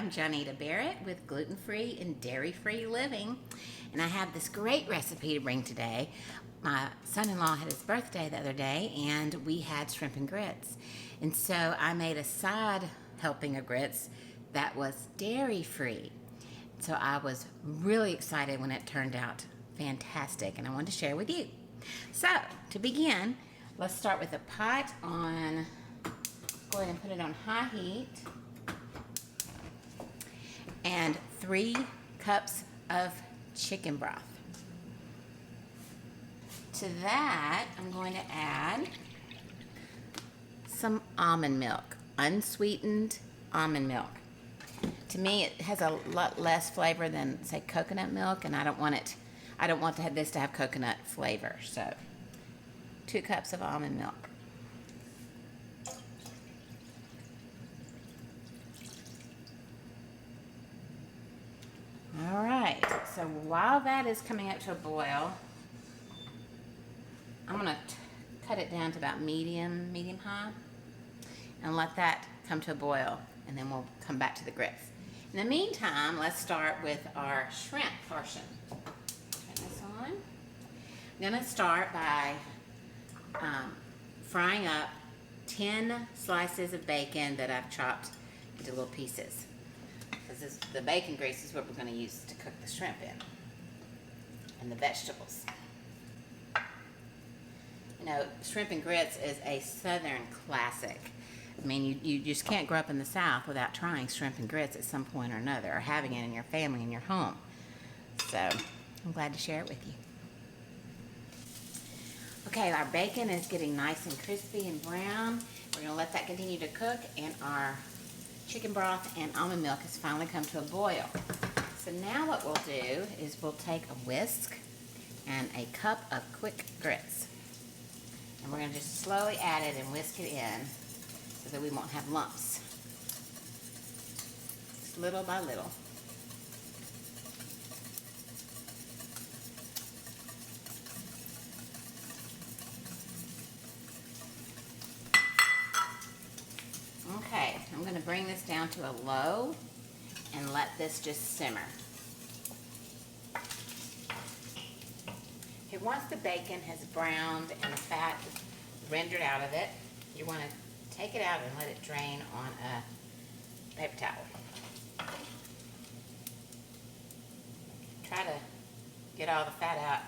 I'm Johnita Barrett with Gluten-Free and Dairy-Free Living, and I have this great recipe to bring today. My son-in-law had his birthday the other day, and we had shrimp and grits. And so I made a side helping of grits that was dairy-free. So I was really excited when it turned out fantastic, and I wanted to share with you. So, to begin, let's start with a pot on, go ahead and put it on high heat. And 3 cups of chicken broth. To that, I'm going to add some almond milk, unsweetened almond milk. To me, it has a lot less flavor than, say, coconut milk, and I don't want this to have coconut flavor. So, 2 cups of almond milk. All right, so while that is coming up to a boil, I'm gonna cut it down to about medium high, and let that come to a boil, and then we'll come back to the grits. In the meantime, let's start with our shrimp portion. Turn this on. I'm gonna start by frying up 10 slices of bacon that I've chopped into little pieces. The bacon grease is what we're going to use to cook the shrimp in, and the vegetables. You know, shrimp and grits is a southern classic. I mean, you just can't grow up in the South without trying shrimp and grits at some point or another, or having it in your family, in your home. So, I'm glad to share it with you. Okay, our bacon is getting nice and crispy and brown. We're going to let that continue to cook, and our chicken broth and almond milk has finally come to a boil. So now what we'll do is we'll take a whisk and a cup of quick grits. And we're going to just slowly add it and whisk it in so that we won't have lumps. Just little by little. Okay, I'm going to bring this down to a low and let this just simmer. Okay, once the bacon has browned and the fat is rendered out of it, you want to take it out and let it drain on a paper towel. Try to get all the fat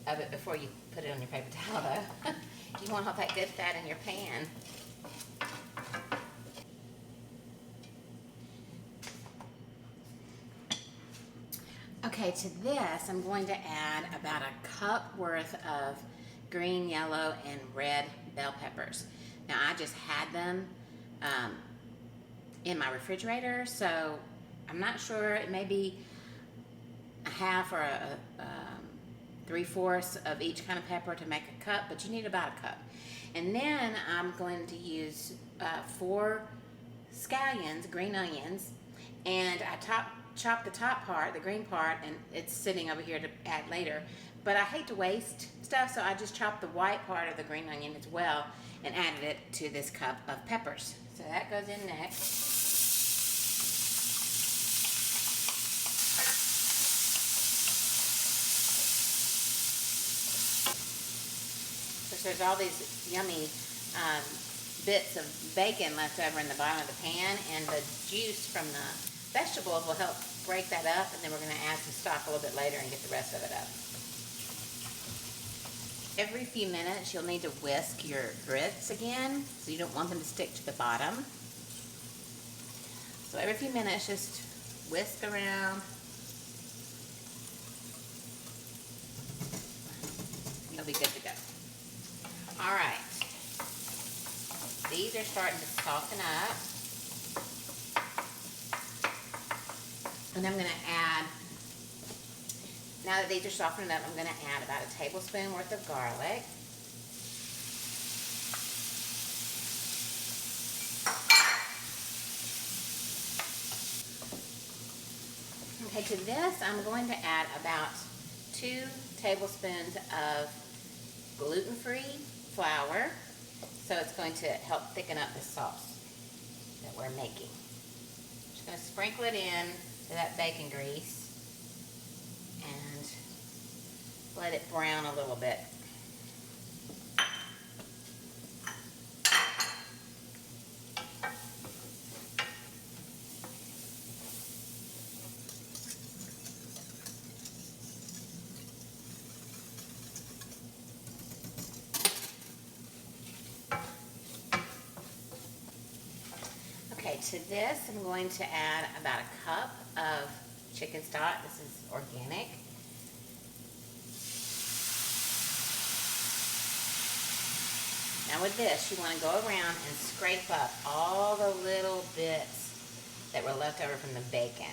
out of it before you put it on your paper towel, though. You want all that good fat in your pan. Okay, to this, I'm going to add about a cup worth of green, yellow, and red bell peppers. Now, I just had them in my refrigerator, so I'm not sure. It may be a half or a 3/4 of each kind of pepper to make a cup, but you need about a cup. And then I'm going to use 4 scallions, green onions, and I chop the top part, the green part, and it's sitting over here to add later. But I hate to waste stuff, so I just chopped the white part of the green onion as well and added it to this cup of peppers. So that goes in next. There's all these yummy bits of bacon left over in the bottom of the pan, and the juice from the vegetables will help break that up, and then we're going to add some stock a little bit later and get the rest of it up. Every few minutes you'll need to whisk your grits again, so you don't want them to stick to the bottom. So every few minutes just whisk around. You'll be good to go. Alright, these are starting to soften up. And I'm going to add, now that these are softening up, I'm going to add about a tablespoon worth of garlic. Okay, to this I'm going to add about 2 tablespoons of gluten-free flour. So it's going to help thicken up the sauce that we're making. Gonna sprinkle it in to that bacon grease and let it brown a little bit. Okay, to this I'm going to add about a cup of chicken stock. This is organic. Now with this, you want to go around and scrape up all the little bits that were left over from the bacon.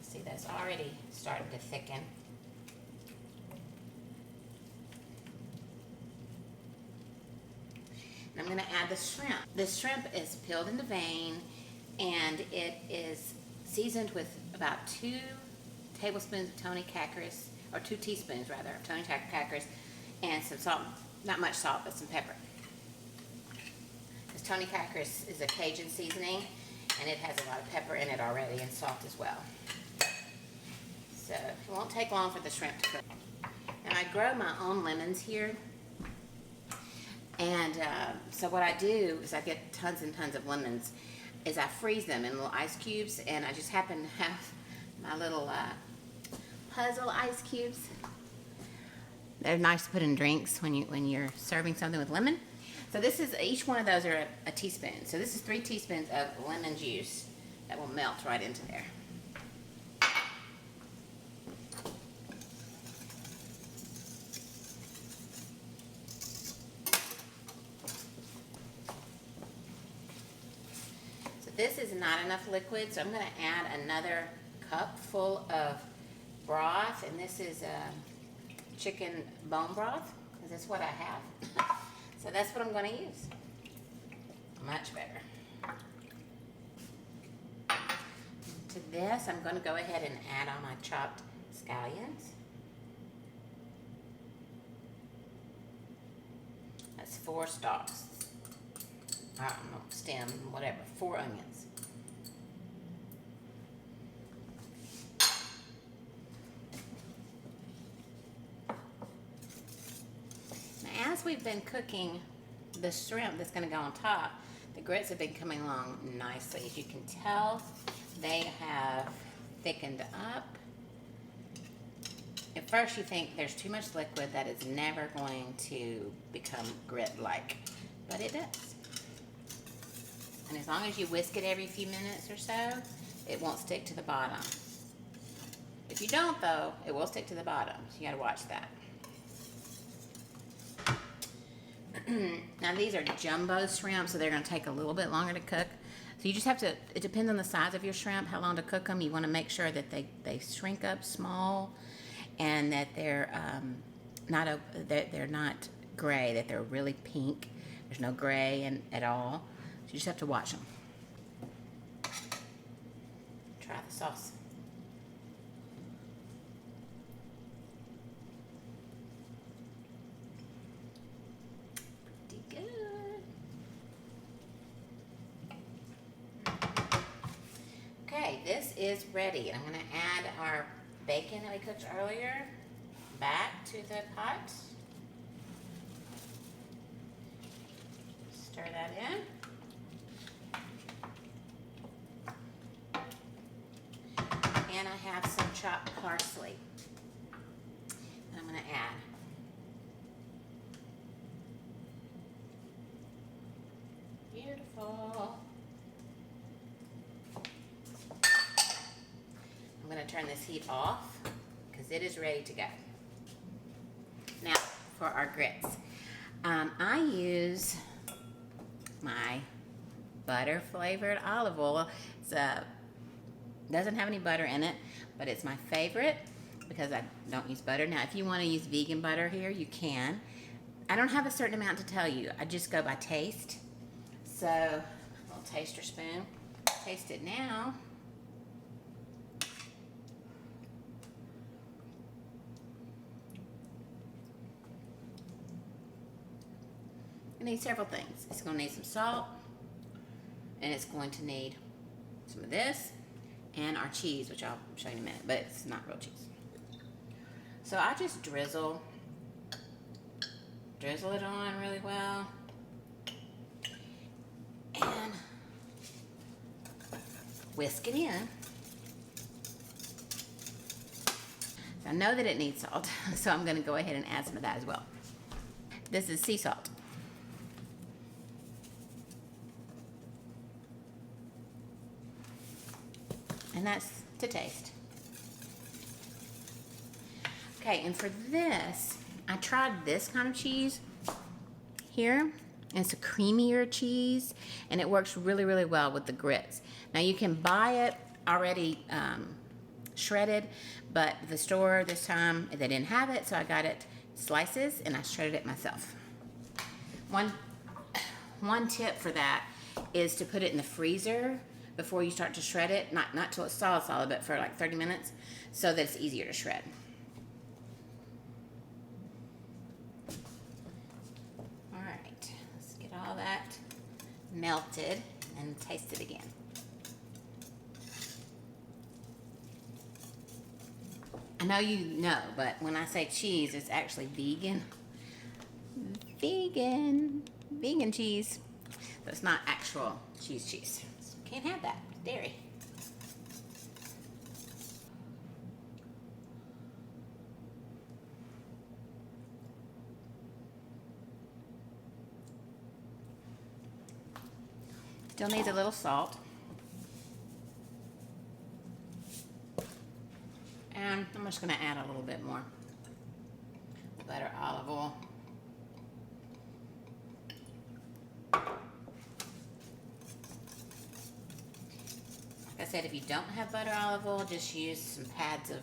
See, that's already starting to thicken. I'm going to add the shrimp. The shrimp is peeled and deveined, and it is seasoned with about 2 tablespoons of Tony Cacris, or 2 teaspoons rather, of Tony Cacris, and some salt, not much salt, but some pepper. Because Tony Cacris is a Cajun seasoning, and it has a lot of pepper in it already, and salt as well. So it won't take long for the shrimp to cook. Now I grow my own lemons here. And so what I do is I get tons and tons of lemons, is I freeze them in little ice cubes, and I just happen to have my little puzzle ice cubes. They're nice to put in drinks when you're serving something with lemon. So this is, each one of those are a teaspoon. So this is 3 teaspoons of lemon juice that will melt right into there. This is not enough liquid, so I'm going to add another cup full of broth, and this is chicken bone broth, because that's what I have. So that's what I'm going to use. Much better. To this, I'm going to go ahead and add all my chopped scallions. That's 4 stalks. I don't know, stem, whatever, 4 onions. Now, as we've been cooking the shrimp that's going to go on top, the grits have been coming along nicely. As you can tell, they have thickened up. At first you think there's too much liquid, that is never going to become grit-like, but it does. And as long as you whisk it every few minutes or so, it won't stick to the bottom. If you don't, though, it will stick to the bottom. So you gotta watch that. Now these are jumbo shrimp, so they're gonna take a little bit longer to cook. So you just have to, it depends on the size of your shrimp, how long to cook them. You wanna make sure that they shrink up small, and that they're they're not gray, that they're really pink. There's no gray at all. So you just have to watch them. Try the sauce. Pretty good. Okay, this is ready. I'm going to add our bacon that we cooked earlier back to the pot. Stir that in. And I have some chopped parsley that I'm going to add. Beautiful. I'm going to turn this heat off because it is ready to go. Now for our grits. I use my butter flavored olive oil. It's doesn't have any butter in it, but it's my favorite because I don't use butter. Now, if you want to use vegan butter here, you can. I don't have a certain amount to tell you. I just go by taste. So, a little taster spoon. taste it now. It needs several things. It's going to need some salt, and it's going to need some of this, and our cheese, which I'll show you in a minute, but it's not real cheese. So I just drizzle it on really well, and whisk it in. So I know that it needs salt, so I'm going to go ahead and add some of that as well. This is sea salt. And that's to taste. Okay, and for this, I tried this kind of cheese here. And it's a creamier cheese, and it works really, really well with the grits. Now you can buy it already shredded, but the store this time, they didn't have it, so I got it slices, and I shredded it myself. One tip for that is to put it in the freezer before you start to shred it, not till it's solid, but for like 30 minutes, so that it's easier to shred. All right, let's get all that melted and taste it again. I know you know, but when I say cheese, it's actually vegan. Vegan cheese. But it's not actual cheese. Can't have that. It's dairy. Still needs a little salt. And I'm just going to add a little bit more butter, olive oil. Like I said, if you don't have butter, olive oil, just use some pads of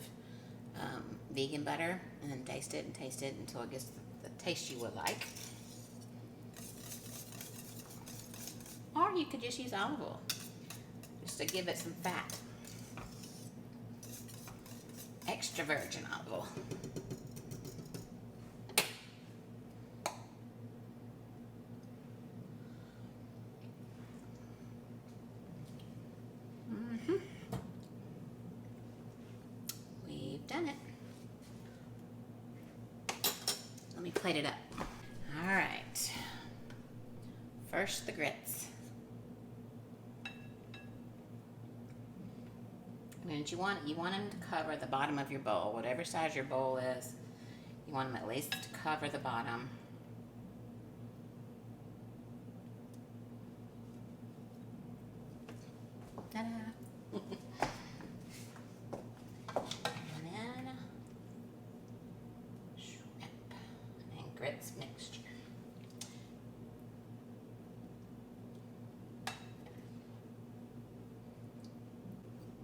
vegan butter, and then taste it until it gets the taste you would like. Or you could just use olive oil, just to give it some fat. Extra virgin olive oil. We've done it. Let me plate it up. All right. First, the grits. And you want them to cover the bottom of your bowl, whatever size your bowl is. You want them at least to cover the bottom. Ta-da! And then shrimp and grits mixture.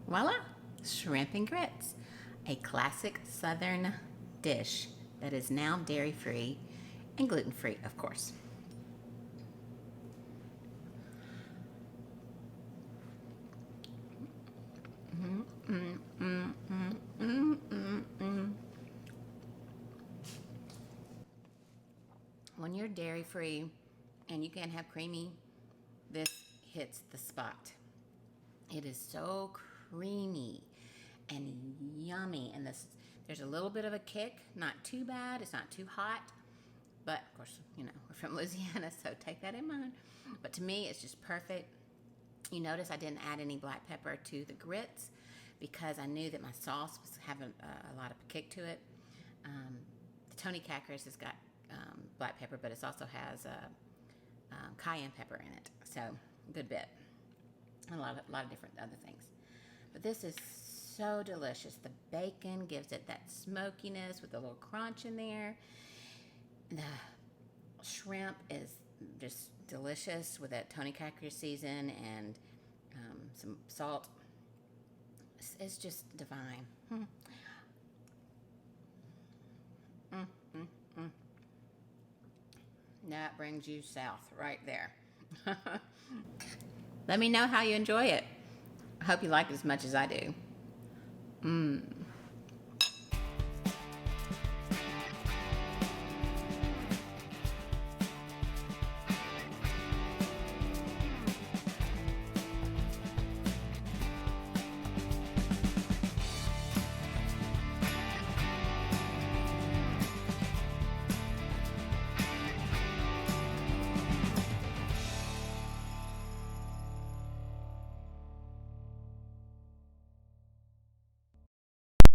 Voila! Shrimp and grits, a classic Southern dish that is now dairy-free and gluten-free, of course. When you're dairy-free and you can't have creamy, this hits the spot. It is so creamy and yummy, and there's a little bit of a kick, not too bad, it's not too hot, but of course, you know, we're from Louisiana, so take that in mind. But to me, it's just perfect. You notice I didn't add any black pepper to the grits because I knew that my sauce was having a lot of kick to it. The Tony Crackers has got black pepper, but it also has cayenne pepper in it, so a good bit. And a lot of different other things. But this is so delicious. The bacon gives it that smokiness with a little crunch in there. The shrimp is just delicious with that Tony Cracker season and some salt. It's just divine. That brings you south right there. Let me know how you enjoy it. I hope you like it as much as I do. Mmm.